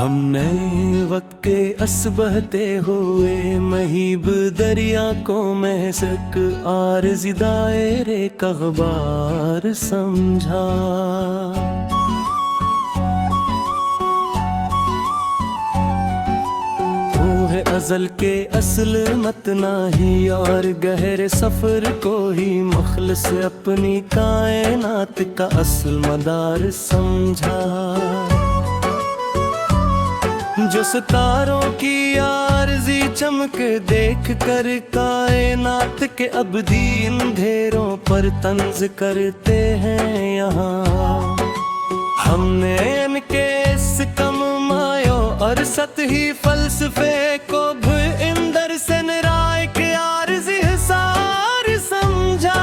ہم نئے وقت کے اس بہتے ہوئے مہیب دریا کو محسک عارضی دائرے کا غبار سمجھا۔ وہ ہے ازل کے اصل متنا ہی اور گہرے سفر کو ہی مخلص اپنی کائنات کا اصل مدار سمجھا۔ جو ستاروں کی عارضی چمک دیکھ کر کائنات کے ابدی اندھیروں پر طنز کرتے ہیں یہاں، ہم نے ان کے اس کم مایو اور سطحی فلسفے کو اندر سے نرائے کے عارضی حصار سمجھا۔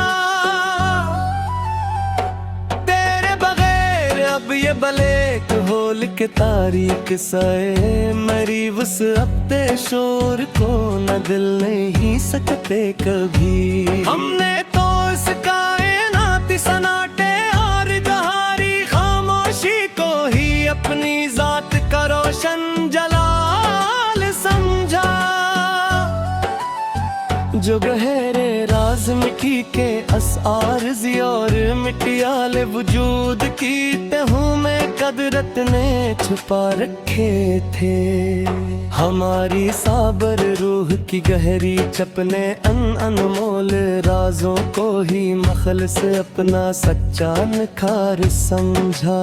تیرے بغیر اب یہ بلیک ہول کے تاریک سائے میری وسعت شور کو نہ دل نہیں سکتے کبھی۔ ہم نے تو اس کائناتی سناٹے اور گہاری خاموشی کو ہی اپنی ذات کا روشن جلال سمجھا۔ جو گہرے راز مٹی کے عارضی اور مٹیال وجود کی تہوں میں قدرت نے چھپا رکھے تھے، ہماری صابر روح کی گہری چپ نے انمول رازوں کو ہی مخلص اپنا سچا نکھار سمجھا۔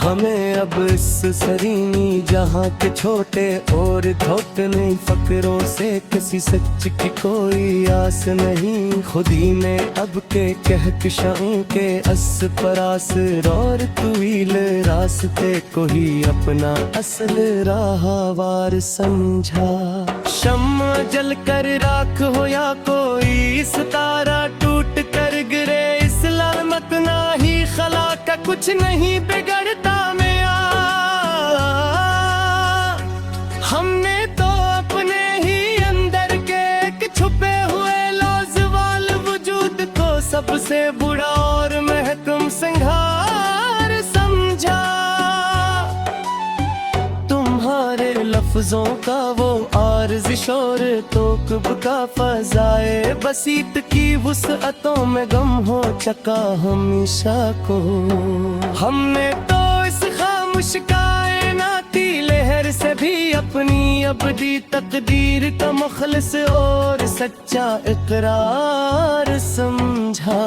ہمیں اب اس سرینی جہاں کے چھوٹے اور دھوکنے فکروں سے کسی سچ کی کوئی آس نہیں، خود ہی نے اب کے کہکشاؤں کے اس پراس اور طویل راستے کو ہی اپنا اصل راہوار سمجھا۔ شمع جل کر راکھ ہو یا کوئی ستارہ ٹوٹ کر گرے، اس لامت نہ ہی خلا کا کچھ نہیں بگڑتا میاں۔ ہم نے تو اپنے ہی اندر کے ایک چھپے ہوئے لوزوال وجود کو سب سے بڑا اور محکم سنگھار سمجھا۔ تمہارے لفظوں کا وہ عارضی شور توقب کا فضائے بسیط کی وسعتوں میں گم ہو چکا ہمیشہ کو۔ ہم نے تو اس خاموش کائناتی لہر سے بھی اپنی ابدی تقدیر کا مخلص اور سچا اقرار سمجھا۔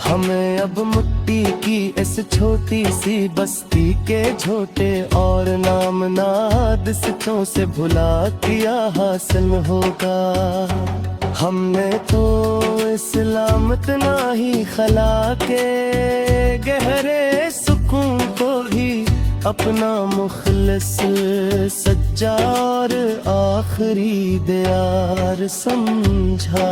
ہمیں اب مٹی کی اس چھوٹی سی بستی کے جھوٹے اور نام ناد ستوں سے بھلا کیا حاصل ہوگا۔ ہم نے تو اسلامت نہ ہی خلا کے گہرے سکون کو ہی اپنا مخلص سچا اور آخری دیار سمجھا۔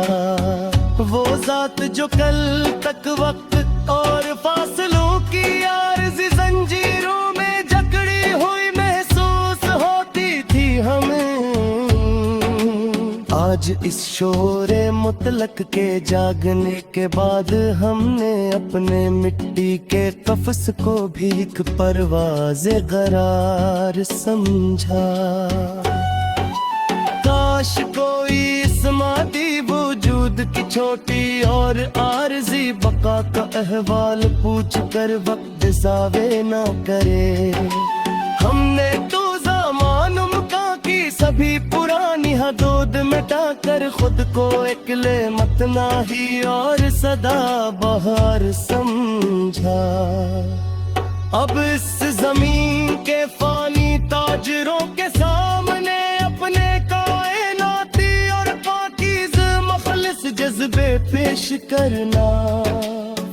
وہ ذات جو کل تک وقت اور فاصلوں کی عارضی زنجیروں میں جکڑی ہوئی محسوس ہوتی تھی ہمیں، آج اس شور مطلق کے جاگنے کے بعد ہم نے اپنے مٹی کے قفس کو بھی ایک پرواز قرار سمجھا۔ کاش کوئی اس مادی وجود کی چھوٹی اور عارضی بقا کا احوال پوچھ کر وقت ضائع نہ کرے۔ ہم نے تو زمان و مکان کی سبھی پرانی حدود مٹا کر خود کو ایک متنا ہی اور سدا بہار سمجھا۔ اب اس زمین کے فانی تاجروں کے سامنے اپنے کائناتی اور پاکیز مخلص جذبے پیش کرنا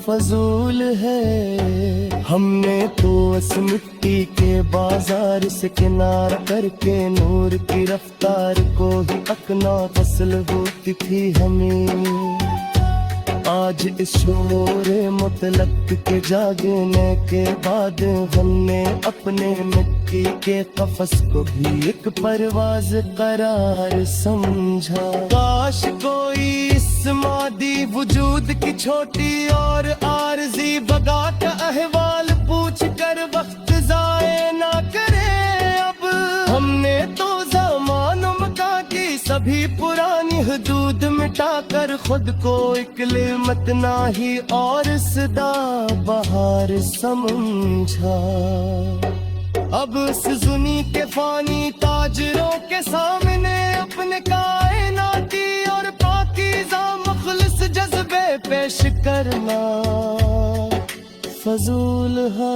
فضول ہے۔ ہم نے تو اس مٹی کے بازار سے کنارہ کر کے نور کی رفتار کو ہی اکنا فصل ہوتی تھی ہمیں، آج اس شور مطلق کے جاگنے کے بعد ہم نے اپنے مٹی کے قفس کو بھی ایک پرواز قرار سمجھا۔ کاش کوئی اس مادی وجود کی چھوٹی اور عارضی بقا کا احوال پوچھ کر وقت ضائع نہ کرے اب ہم نے تو زمان و مکان کی سبھی پرانی حدود مٹا کر خود کو ایک متنا ہی اور صدا بہار سمجھا اب سزنی کے فانی تاجروں کے سامنے اپنے کائناتی اور پاکیزہ مخلص جذبے پیش کرنا فضول ہے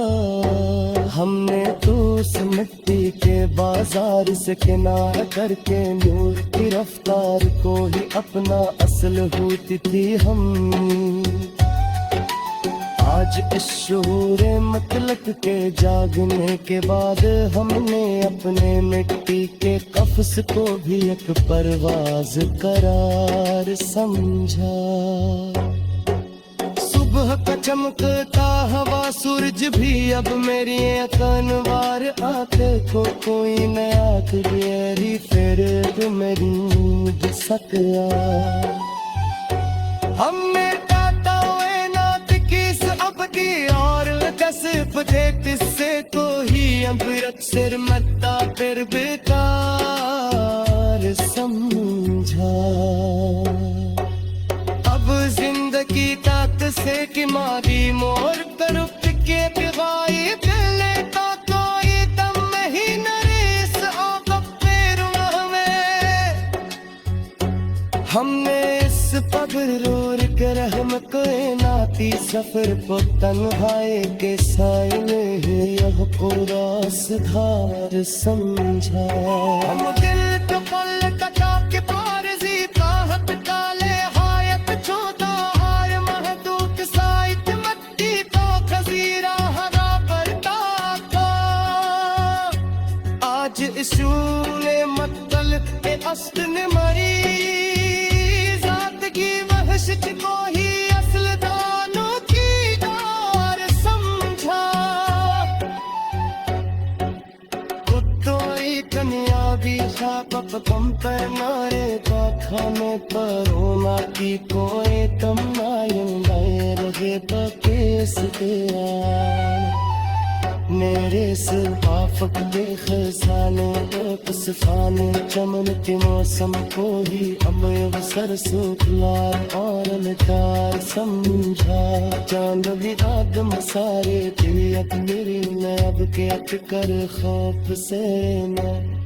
ہم نے تو اس مٹی کے بازار سے کنار کر کے نور کی رفتار کو ہی اپنا اصل ہوتی تھی ہم آج اس شعور مطلق کے جاگنے کے بعد ہم نے اپنے مٹی کے قفس کو بھی ایک پرواز قرار سمجھا صبح کا چمکتا ہوا سورج بھی اب میری انوار آتے کو کوئی نیا کلیری پھر میری نیند سکیا ہم نے کاٹا ہوئے نات کس اب کی اور کسب تھے کس سے کو ہی امرت سر متا پھر بیکار سمجھا اب زندگی تک سے کی ماری مور طرف کے بغائی دلے کا کوئی دم نہیں نریس آقا پیروں ہم نے اس پگر رور کے رحم کائناتی سفر کو تنہائی کے سائل یہ قراس دھار سمجھا ہم دل تو پل کٹا کے پارزی کاہت کالے حایت چھوٹا ہار محدود سائت مٹی تو خزیرہ ہرا برتا کا آج اسول مطل کے اصل مری ذات کی وحشت کو ہی اصل دانوں کی دار سمجھا کتوئی کنیابی خواب کم پر نارے کا کھانے پر ہونا کی کوئی تمنائیں لائے رہے بکیس دیان میرے صحافت کے خزانے پسفانے چمن کے موسم کو ہی امر سر سکلار اور لکار سمجھا چاند بھی آدم سارے طبیعت میری نیب کے اٹ کر خوف سے میں